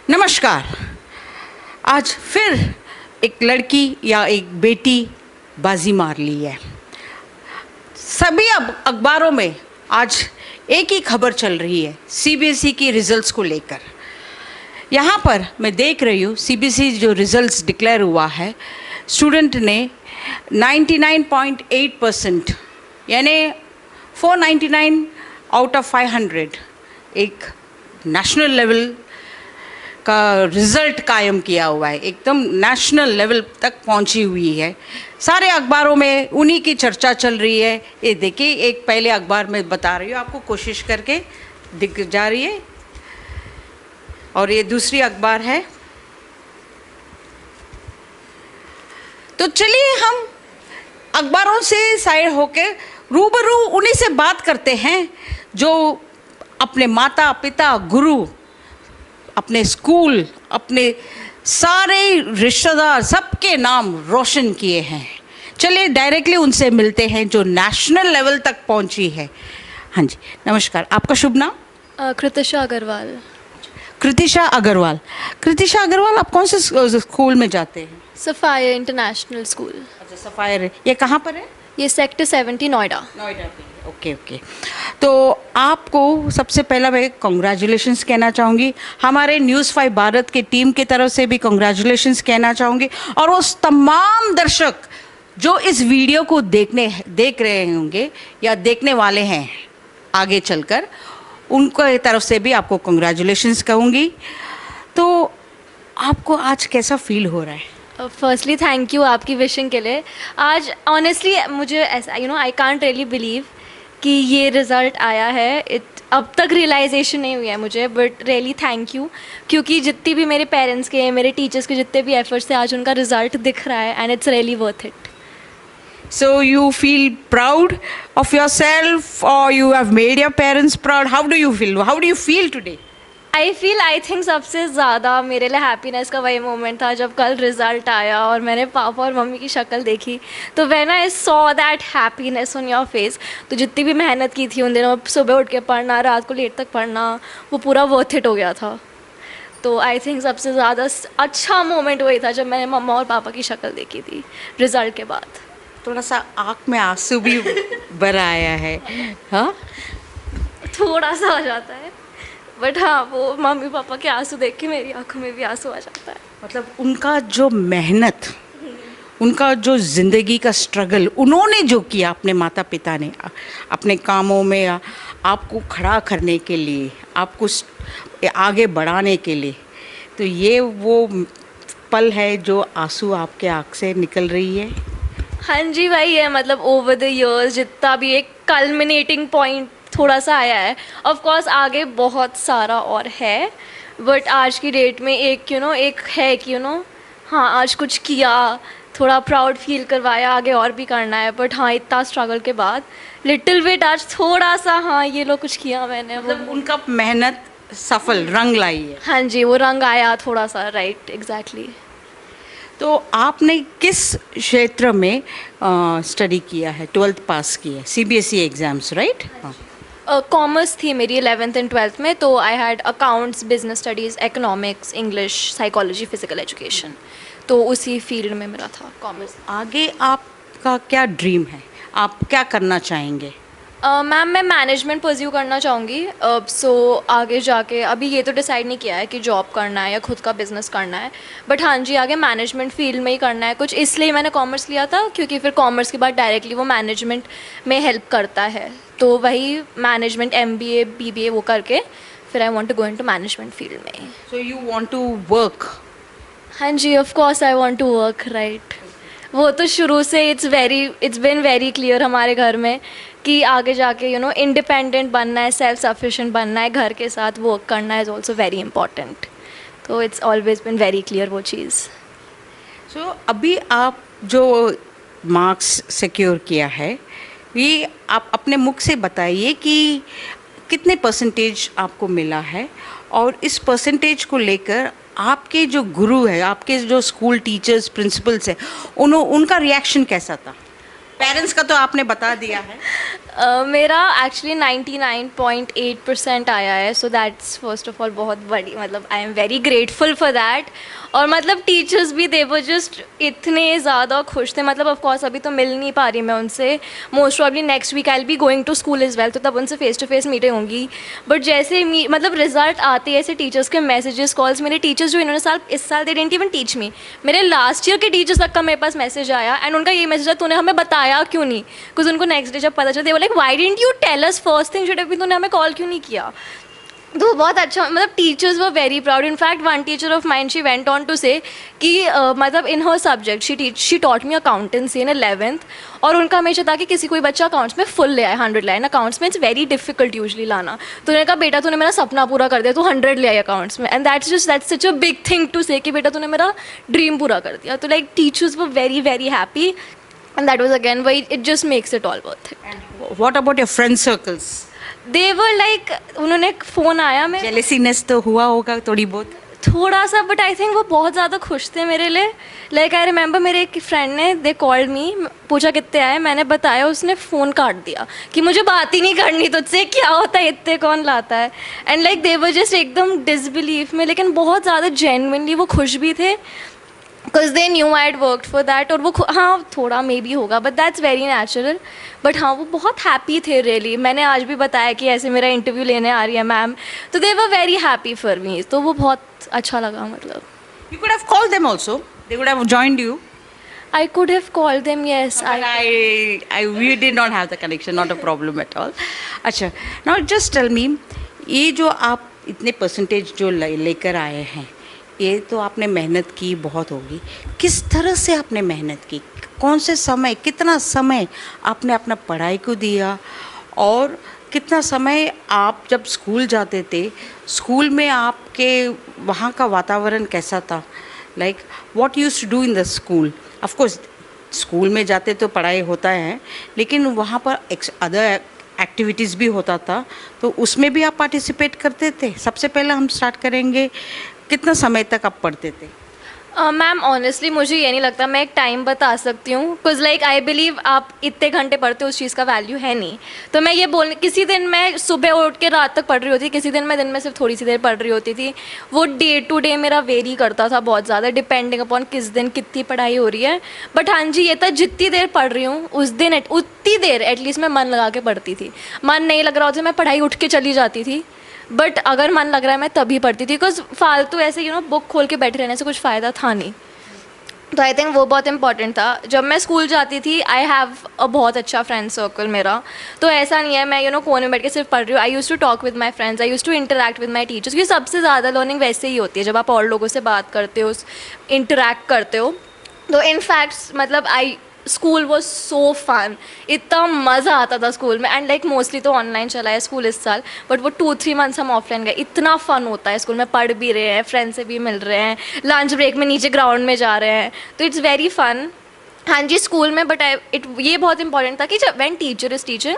नमस्कार। आज फिर एक लड़की या एक बेटी बाजी मार ली है। सभी अखबारों में आज एक ही खबर चल रही है सीबीएसई की रिजल्ट्स को लेकर। यहाँ पर मैं देख रही हूँ सीबीएसई जो रिजल्ट्स डिक्लेयर हुआ है, स्टूडेंट ने 99.8% यानी 499 आउट ऑफ 500 एक नेशनल लेवल का रिज़ल्ट कायम किया हुआ है। एकदम नेशनल लेवल तक पहुंची हुई है। सारे अखबारों में उन्हीं की चर्चा चल रही है। ये देखिए, एक पहले अखबार में बता रही हूँ आपको, कोशिश करके दिख जा रही है, और ये दूसरी अखबार है। तो चलिए हम अखबारों से साइड होके रूबरू उन्हीं से बात करते हैं जो अपने माता पिता, गुरु, अपने स्कूल, अपने सारे रिश्तेदार, सबके नाम रोशन किए हैं। चलिए डायरेक्टली उनसे मिलते हैं जो नेशनल लेवल तक पहुंची है। हाँ जी, नमस्कार। आपका शुभ नाम? कृतिशा अग्रवाल। कृतिशा अग्रवाल। कृतिशा अग्रवाल, आप कौन से स्कूल में जाते हैं? Sapphire international school. अच्छा, सफ़ायर। ये कहाँ पर है? ये सेक्टर 70 नोएडा। नोएडा पे। Okay okay. तो आपको सबसे पहला मैं कॉन्ग्रेचुलेशंस कहना चाहूँगी। हमारे न्यूज़ 5 भारत की टीम की तरफ से भी कॉन्ग्रेचुलेशंस कहना चाहूँगी, और उस तमाम दर्शक जो इस वीडियो को देख रहे होंगे या देखने वाले हैं आगे चलकर, उनकी तरफ से भी आपको कॉन्ग्रेचुलेशंस कहूँगी। तो आपको आज कैसा फील हो रहा है? फर्स्टली थैंक यू आपकी विशिंग के लिए। आज ऑनेस्टली मुझे ऐसा आई कांट रियली बिलीव कि ये रिज़ल्ट आया है। अब तक रियलाइजेशन नहीं हुई है मुझे, बट रियली थैंक यू, क्योंकि जितनी भी मेरे पेरेंट्स के, मेरे टीचर्स के जितने भी एफर्ट्स थे, आज उनका रिज़ल्ट दिख रहा है, and it's really worth it. So you feel proud of yourself, or you have made your parents proud? How do you feel? How do you feel today? I think सबसे ज़्यादा मेरे लिए हैप्पीनेस का वही moment था जब कल result आया और मैंने पापा और मम्मी की शक्ल देखी। तो when I saw that happiness on your face, तो जितनी भी मेहनत की थी उन दिनों, सुबह उठ के पढ़ना, रात को लेट तक पढ़ना, वो पूरा वर्थ इट हो गया था। तो आई थिंक सबसे ज़्यादा अच्छा मोमेंट वही था जब मैंने मम्मा और पापा की शक्ल देखी थी रिज़ल्ट के बाद। थोड़ा सा आँख में आंसू भी भर आया है। हाँ, थोड़ा सा हो जाता है, बट हाँ, वो मम्मी पापा के आंसू देख के मेरी आंखों में भी आंसू आ जाता है। मतलब उनका जो मेहनत, उनका जो ज़िंदगी का स्ट्रगल, उन्होंने जो किया, अपने माता पिता ने अपने कामों में आपको खड़ा करने के लिए, आपको आगे बढ़ाने के लिए, तो ये वो पल है जो आंसू आपके आँख से निकल रही है। हाँ जी, वही है। मतलब ओवर द इयर्स जितना भी एक कल्मिनेटिंग पॉइंट थोड़ा सा आया है। ऑफ कोर्स आगे बहुत सारा और है, बट आज की डेट में एक एक है कि हाँ, आज कुछ किया, थोड़ा प्राउड फील करवाया, आगे और भी करना है। बट हाँ, इतना स्ट्रगल के बाद लिटिल बिट आज थोड़ा सा, हाँ, ये लो कुछ किया मैंने। मतलब उनका मेहनत सफल रंग लाई है। हाँ जी, वो रंग आया थोड़ा सा। Right, exactly. तो आपने किस क्षेत्र में स्टडी किया है? 12th पास की है, सीबीएसई एग्ज़ाम्स, राइट? कॉमर्स थी मेरी 11th एंड 12th में। तो I had accounts, business studies, economics, English, psychology, physical education. तो उसी फील्ड में मेरा था कॉमर्स। आगे आपका क्या ड्रीम है? आप क्या करना चाहेंगे? मैम, मैं मैनेजमेंट परस्यू करना चाहूँगी। सो आगे जाके अभी ये तो डिसाइड नहीं किया है कि जॉब करना है या खुद का बिज़नेस करना है, बट हाँ जी, आगे मैनेजमेंट फील्ड में ही करना है कुछ। इसलिए मैंने कॉमर्स लिया था, क्योंकि फिर कॉमर्स के बाद डायरेक्टली वो मैनेजमेंट में हेल्प करता है। तो वही मैनेजमेंट, MBA, BBA वो करके फिर I want to go into management field में। So you want to work? हाँ जी, of course I want to work, right. वो तो शुरू से इट्स बिन वेरी क्लियर हमारे घर में कि आगे जाके इंडिपेंडेंट बनना है, सेल्फ सफिशिएंट बनना है, घर के साथ वर्क करना इज़ ऑल्सो वेरी इंपॉर्टेंट। तो it's always been very clear वो चीज़। सो अभी आप जो मार्क्स सिक्योर किया है, ये आप अपने मुख से बताइए कि कितने परसेंटेज आपको मिला है, और इस परसेंटेज को लेकर आपके जो गुरु है, आपके जो स्कूल टीचर्स, प्रिंसिपल्स हैं, उनका रिएक्शन कैसा था? पेरेंट्स का तो आपने बता दिया है। मेरा एक्चुअली 99.8% आया है, so that's first of all बहुत बड़ी, मतलब I am very grateful for that. और मतलब टीचर्स भी दे वो जस्ट इतने ज़्यादा खुश थे, मतलब ऑफ कोर्स अभी तो मिल नहीं पा रही मैं उनसे, most probably next week I will be going to school as well, तो तब उनसे फेस टू फेस मीटिंग होंगी। बट जैसे मतलब रिजल्ट आते हैं, ऐसे टीचर्स के मैसेजेस कॉल्स, मेरे टीचर्स जो इन्होंने इस साल they didn't even teach me, मेरे लास्ट ईयर के टीचर्स तक का मेरे पास मैसेज आया, एंड उनका ये मैसेज है तूने हमें बताया क्यों नहीं, बिकॉज उनको नेक्स्ट डे जब पता चला, they were like why didn't you tell us first thing, should have been, तूने हमें कॉल क्यों नहीं किया। तो बहुत अच्छा, मतलब teachers were very proud. In fact one teacher of mine she went on to say कि मतलब in her subject she taught me accountancy in 11th, और उनका हमेशा था कि किसी कोई बच्चा अकाउंट्स में फुल ले आए 100 लाइन, अकाउंट्स में इट्स वेरी डिफिकल्ट यूजली लाना। तो उन्होंने कहा बेटा तूने मेरा सपना पूरा कर दिया, तू 100 ले आई अकाउंट्स में, and that's such a big thing to say कि बेटा तूने मेरा ड्रीम पूरा कर दिया। तो like teachers were very very happy, and that was again why it just makes it all worth it. What about your friend circles? They were like, उन्होंने phone आया, मैं जेलेसीनेस तो हुआ होगा थोड़ी बहुत? थोड़ा सा, बट आई थिंक वो बहुत ज़्यादा खुश थे मेरे लिए। लाइक आई रिमेंबर मेरे एक फ्रेंड ने, दे कॉल्ड मी, पूछा कितने आए, मैंने बताया, उसने फ़ोन काट दिया कि मुझे बात ही नहीं करनी तुझसे, क्या होता है इतने कौन लाता है, and like they were just एकदम डिसबिलीफ में, लेकिन बहुत ज़्यादा जेन्युइनली वो खुश भी थे, because they knew I had worked for that. और वो हाँ थोड़ा मे बी होगा, but that's very natural, but हाँ वो बहुत हैप्पी थे रियली। मैंने आज भी बताया कि ऐसे मेरा इंटरव्यू लेने आ रही है मैम, तो they were very happy for me, तो वो बहुत अच्छा लगा। मतलब You could have called them also. They would have joined you. I could have called them, yes. We did not have the connection. Not a problem at all. अच्छा, now just tell me, ये जो आप इतने percentage जो लेकर आए हैं, ये तो आपने मेहनत की बहुत होगी। किस तरह से आपने मेहनत की? कौन से समय, कितना समय आपने अपना पढ़ाई को दिया, और कितना समय आप जब स्कूल जाते थे, स्कूल में आपके वहाँ का वातावरण कैसा था? Like what used to do in the school? Of course school में जाते तो पढ़ाई होता है, लेकिन वहाँ पर अदर एक्टिविटीज़ भी होता था, तो उसमें भी आप पार्टिसिपेट करते थे? सबसे पहले हम स्टार्ट करेंगे, कितना समय तक आप पढ़ते थे? मैम ऑनेस्टली मुझे ये नहीं लगता मैं एक टाइम बता सकती हूँ, बिकॉज लाइक आई बिलीव आप इतने घंटे पढ़ते हो उस चीज़ का वैल्यू है नहीं। तो मैं ये किसी दिन मैं सुबह उठ के रात तक पढ़ रही होती, किसी दिन मैं दिन में सिर्फ थोड़ी सी देर पढ़ रही होती थी। वो डे टू डे मेरा वेरी करता था बहुत ज़्यादा, डिपेंडिंग अपॉन किस दिन कितनी पढ़ाई हो रही है। बट हाँ जी, ये था जितनी देर पढ़ रही हूँ उस दिन उतनी देर एटलीस्ट मैं मन लगा के पढ़ती थी। मन नहीं लग रहा होता मैं पढ़ाई उठ के चली जाती थी, बट अगर मन लग रहा है मैं तभी पढ़ती थी, बिकॉज फालतू ऐसे बुक खोल के बैठे रहने से कुछ फ़ायदा था नहीं। तो आई थिंक वो बहुत इंपॉर्टेंट था। जब मैं स्कूल जाती थी आई हैव अ बहुत अच्छा फ्रेंड सर्कल मेरा, तो ऐसा नहीं है मैं कोने में बैठ के सिर्फ पढ़ रही हूँ। I use to talk with my friends, I use to interact with my teachers, क्योंकि सबसे ज़्यादा लर्निंग वैसे ही होती है जब आप और लोगों से बात करते हो, इंटरैक्ट करते हो। तो इनफैक्ट मतलब स्कूल वॉज सो फन, इतना मज़ा आता था स्कूल में। एंड लाइक मोस्टली तो ऑनलाइन चला है स्कूल इस साल, बट वो 2-3 मंथ्स हम ऑफलाइन गए, इतना फ़न होता है स्कूल में, पढ़ भी रहे हैं, फ्रेंड से भी मिल रहे हैं, लंच ब्रेक में नीचे ग्राउंड में जा रहे हैं, तो इट्स वेरी फन। हाँ जी स्कूल में, बट ये बहुत इंपॉर्टेंट था कि जब व्हेन टीचर इज़ टीचिंग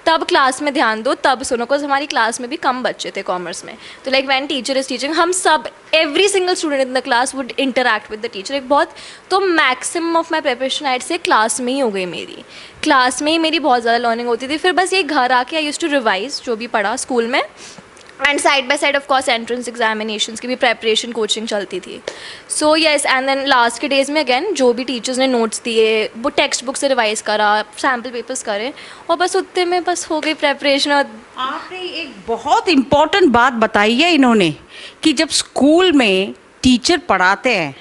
तब क्लास में ध्यान दो, तब सुनो, बिकॉज हमारी क्लास में भी कम बच्चे थे कॉमर्स में। तो like when teacher is teaching हम सब every single student in the class would interact with the teacher. एक बहुत, तो मैक्सिमम ऑफ माई प्रिपरेशन आइट से क्लास में ही हो गई मेरी, क्लास में ही मेरी बहुत ज़्यादा लर्निंग होती थी। फिर बस ये घर आके आई यूज़ टू रिवाइज जो भी पढ़ा स्कूल में, and side by side of course entrance examinations की भी प्रेपरेशन कोचिंग चलती थी। So yes, and then last के डेज़ में अगेन जो भी टीचर्स ने नोट्स दिए वो टेक्स्ट बुक से रिवाइज करा, सैम्पल पेपर्स करे, और बस उतने में बस हो गई प्रेपरेशन। और आपने एक बहुत इम्पोर्टेंट बात बताई है इन्होंने, कि जब स्कूल में टीचर पढ़ाते हैं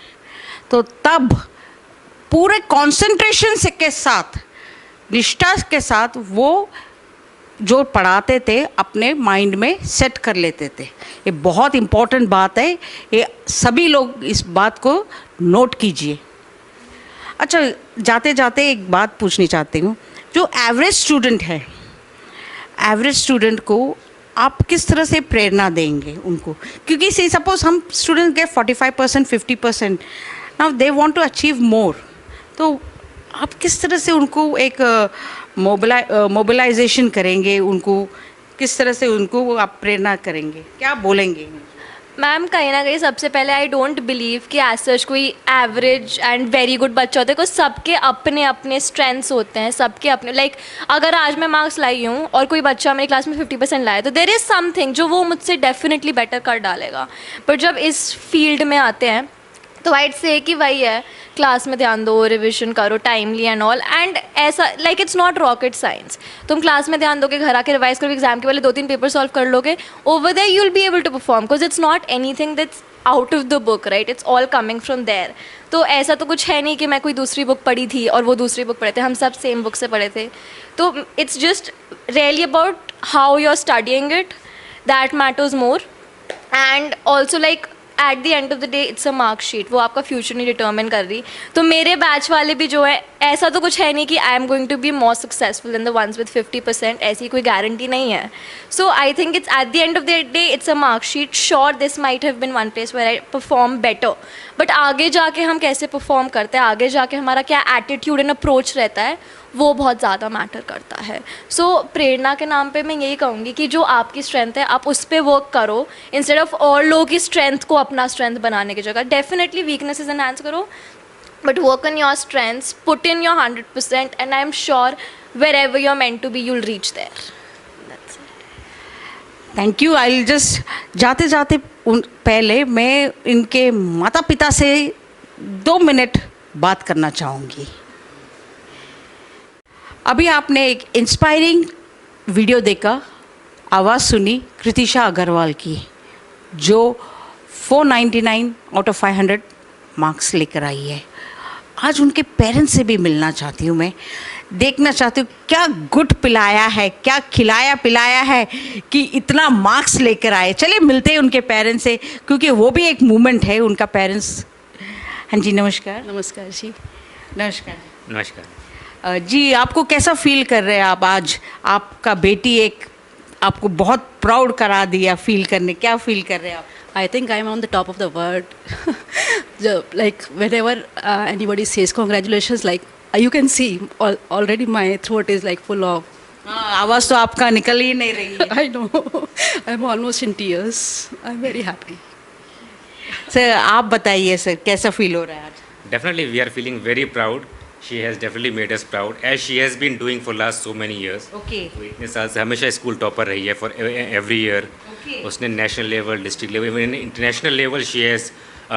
तो तब पूरे कंसंट्रेशन से के साथ, निष्ठा के साथ वो जो पढ़ाते थे अपने माइंड में सेट कर लेते थे। ये बहुत इम्पोर्टेंट बात है, ये सभी लोग इस बात को नोट कीजिए। अच्छा, जाते जाते एक बात पूछनी चाहती हूँ, जो एवरेज स्टूडेंट है, एवरेज स्टूडेंट को आप किस तरह से प्रेरणा देंगे उनको? क्योंकि से सपोज हम स्टूडेंट के 45%, 50%, now they want to achieve more, तो आप किस तरह से उनको एक मोबिलाइजेशन करेंगे, उनको किस तरह से उनको आप प्रेरणा करेंगे, क्या बोलेंगे? मैम कहीं ना कहीं सबसे पहले आई डोंट बिलीव कि एज सच कोई एवरेज एंड वेरी गुड बच्चा होता है, बिकॉज सबके अपने अपने स्ट्रेंथ्स होते हैं, सबके अपने अगर आज मैं मार्क्स लाई हूँ और कोई बच्चा मेरी क्लास में 50% लाया तो देर इज़ समथिंग जो वो मुझसे डेफिनेटली बेटर कर डालेगा। पर जब इस फील्ड में आते हैं तो वाइट से कि वही है, क्लास में ध्यान दो, रिविजन करो टाइमली एंड ऑल, एंड ऐसा इट्स नॉट रॉकेट साइंस। तुम क्लास में ध्यान दोगे, घर आके रिवाइज करोगे, एग्जाम के पहले 2-3 पेपर सॉल्व कर लोगे, over there you will be able to perform, because it's not anything that's out of the book, right, it's all coming from there. तो ऐसा तो कुछ है नहीं कि मैं कोई दूसरी बुक पढ़ी थी और वो दूसरी बुक पढ़े थे, हम सब सेम बुक से पढ़े थे। तो it's just really about how you are studying it, that matters more, and also at the end of the day it's a marksheet, वो आपका फ्यूचर नहीं डिटर्मिन कर रही। तो मेरे बैच वाले भी जो है, ऐसा तो कुछ है नहीं कि I am going to be more successful than the ones with 50%, ऐसी कोई गारंटी नहीं है। So I think it's at the end of the day it's a marksheet. Sure this might have been one place where I perform better, but आगे जाके हम कैसे perform करते हैं, आगे जाके हमारा क्या एटीट्यूड एंड अप्रोच रहता है, वो बहुत ज़्यादा मैटर करता है। सो प्रेरणा के नाम पे मैं यही कहूँगी कि जो आपकी स्ट्रेंथ है आप उस पर वर्क करो, इंस्टेड ऑफ और लोगों की स्ट्रेंथ को अपना स्ट्रेंथ बनाने की जगह। डेफिनेटली वीकनेसेस एनहांस करो, but work on your strengths, put in your 100%, and I'm sure wherever you're meant to be, you'll reach there. That's it. Thank you. I just जाते जाते पहले मैं इनके माता पिता से 2 मिनट बात करना चाहूँगी। अभी आपने एक इंस्पायरिंग वीडियो देखा, आवाज़ सुनी कृतिशा अग्रवाल की, जो 499 आउट ऑफ 500 मार्क्स लेकर आई है। आज उनके पेरेंट्स से भी मिलना चाहती हूँ, मैं देखना चाहती हूँ क्या गुड पिलाया है, क्या खिलाया पिलाया है कि इतना मार्क्स लेकर आए। चलिए मिलते हैं उनके पेरेंट्स से, क्योंकि वो भी एक मूवमेंट है उनका पेरेंट्स। हाँ जी, नमस्कार। नमस्कार जी। नमस्कार। नमस्कार। जी, आपको कैसा फील कर रहे हैं आप आज? आपका बेटी एक आपको बहुत प्राउड करा दिया, फील करने, क्या फील कर रहे हैं आप? I think I'm on the top of the world. Like whenever anybody says congratulations, you can see already my throat is full of. हाँ, आवाज़ तो आपका निकल ही नहीं रही है। I know. I'm almost in tears. I'm very happy. Sir आप बताइए सर, कैसा फील हो रहा है आज? Definitely, we are feeling very proud. She has definitely made us proud, as she has been doing for last so many years. Okay. तो इतने साल से हमेशा स्कूल टॉपर रही है for every year. Okay. उसने national level, district level, even international level she has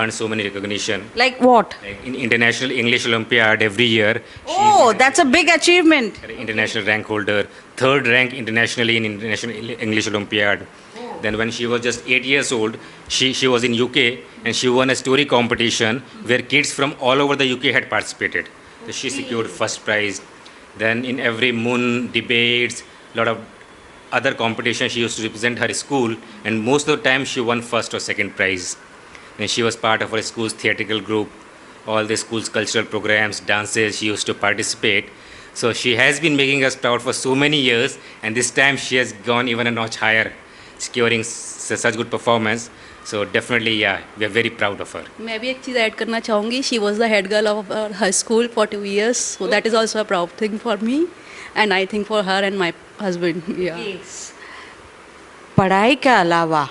earned so many recognition. Like what? Like in International English Olympiad every year. Oh, that's a big achievement. International rank holder, 3rd rank internationally in International English Olympiad. Then when she was just 8 years old, she was in UK and she won a story competition where kids from all over the UK had participated. So she secured first prize. Then in every Moon debates, lot of other competitions, she used to represent her school, and most of the time she won first or second prize. Then she was part of her school's theatrical group, all the school's cultural programs, dances, she used to participate. So she has been making us proud for so many years, and this time she has gone even a notch higher, securing such good performance. So definitely, yeah, we are very proud of her. मैं भी एक चीज़ add करना चाहूँगी. She was the head girl of her school for 2 years, so that is also a proud thing for me, and I think for her and my husband. Yeah. Yes. पढ़ाई के अलावा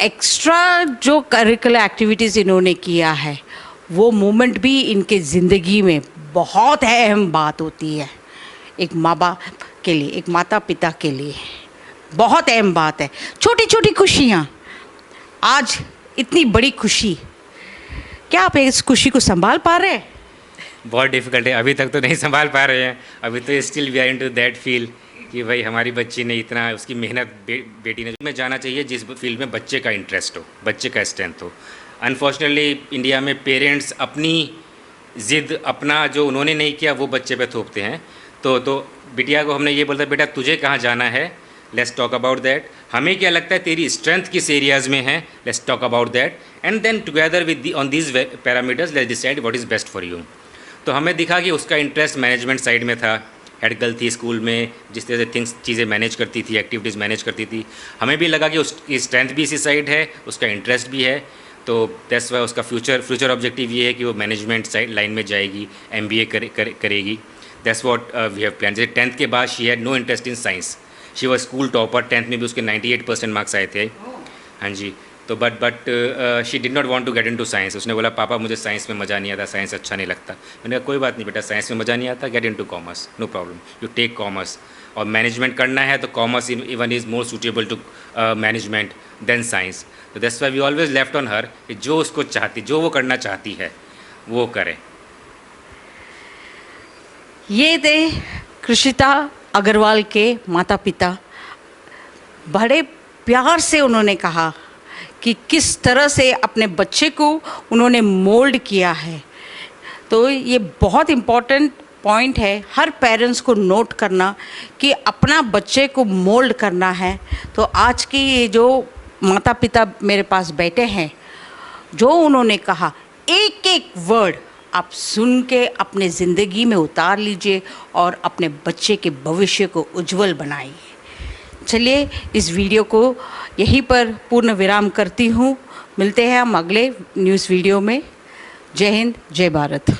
extra जो curricular activities इन्होंने किया है, वो moment भी इनके ज़िंदगी में बहुत अहम बात होती है। एक माँ बाप के लिए, एक माता पिता के लिए बहुत अहम बात है। छोटी छोटी खुशियाँ, आज इतनी बड़ी खुशी, क्या आप इस खुशी को संभाल पा रहे हैं? बहुत डिफ़िकल्ट है, अभी तक तो नहीं संभाल पा रहे हैं। अभी तो still we are into that feel कि भाई हमारी बच्ची ने इतना, उसकी मेहनत बेटी ने में जाना चाहिए जिस फील्ड में बच्चे का इंटरेस्ट हो, बच्चे का स्ट्रेंथ हो। अनफॉर्चुनेटली इंडिया में पेरेंट्स अपनी ज़िद, अपना जो उन्होंने नहीं किया वो बच्चे पे थोपते हैं। तो बिटिया को हमने ये बोलता, बेटा तुझे कहाँ जाना है, लेट्स टॉक अबाउट दैट। हमें क्या लगता है तेरी स्ट्रेंथ किस एरियाज़ में है, let's talk about that, and then together with on these parameters let's decide what is best for you. तो हमें दिखा कि उसका इंटरेस्ट मैनेजमेंट साइड में था, हेड गर्ल थी स्कूल में, जिस तरह से चीज़ें मैनेज करती थी, एक्टिविटीज़ मैनेज करती थी। हमें भी लगा कि उसकी स्ट्रेंथ भी इसी साइड है, उसका इंटरेस्ट भी है, तो दैट्स वाई उसका फ्यूचर ऑब्जेक्टिव ये है कि वो मैनेजमेंट साइड लाइन में जाएगी, MBA करेगी। That's what we have plan. जैसे 10th के बाद she had no interest in science, she was school topper, 10th में भी उसके 98% मार्क्स आए थे। हाँ जी, तो but she did not want to get into science. उसने बोला पापा मुझे साइंस में मज़ा नहीं आता, साइंस अच्छा नहीं लगता। मैंने कहा कोई बात नहीं बेटा, साइंस में मज़ा नहीं आता, get into commerce, no problem, you take commerce. और मैनेजमेंट करना है तो commerce even is more suitable to management then science. तो that's why we always left on her कि जो उसको चाहती, जो वो करना चाहती है वो करे। ये थे कृषिता अग्रवाल के माता पिता। बड़े प्यार से उन्होंने कहा कि किस तरह से अपने बच्चे को उन्होंने मोल्ड किया है। तो ये बहुत इम्पॉर्टेंट पॉइंट है हर पेरेंट्स को नोट करना कि अपना बच्चे को मोल्ड करना है। तो आज की ये जो माता पिता मेरे पास बैठे हैं, जो उन्होंने कहा एक एक वर्ड आप सुन के अपने ज़िंदगी में उतार लीजिए और अपने बच्चे के भविष्य को उज्जवल बनाइए। चलिए इस वीडियो को यहीं पर पूर्ण विराम करती हूँ। मिलते हैं हम अगले न्यूज़ वीडियो में। जय हिंद, जय भारत।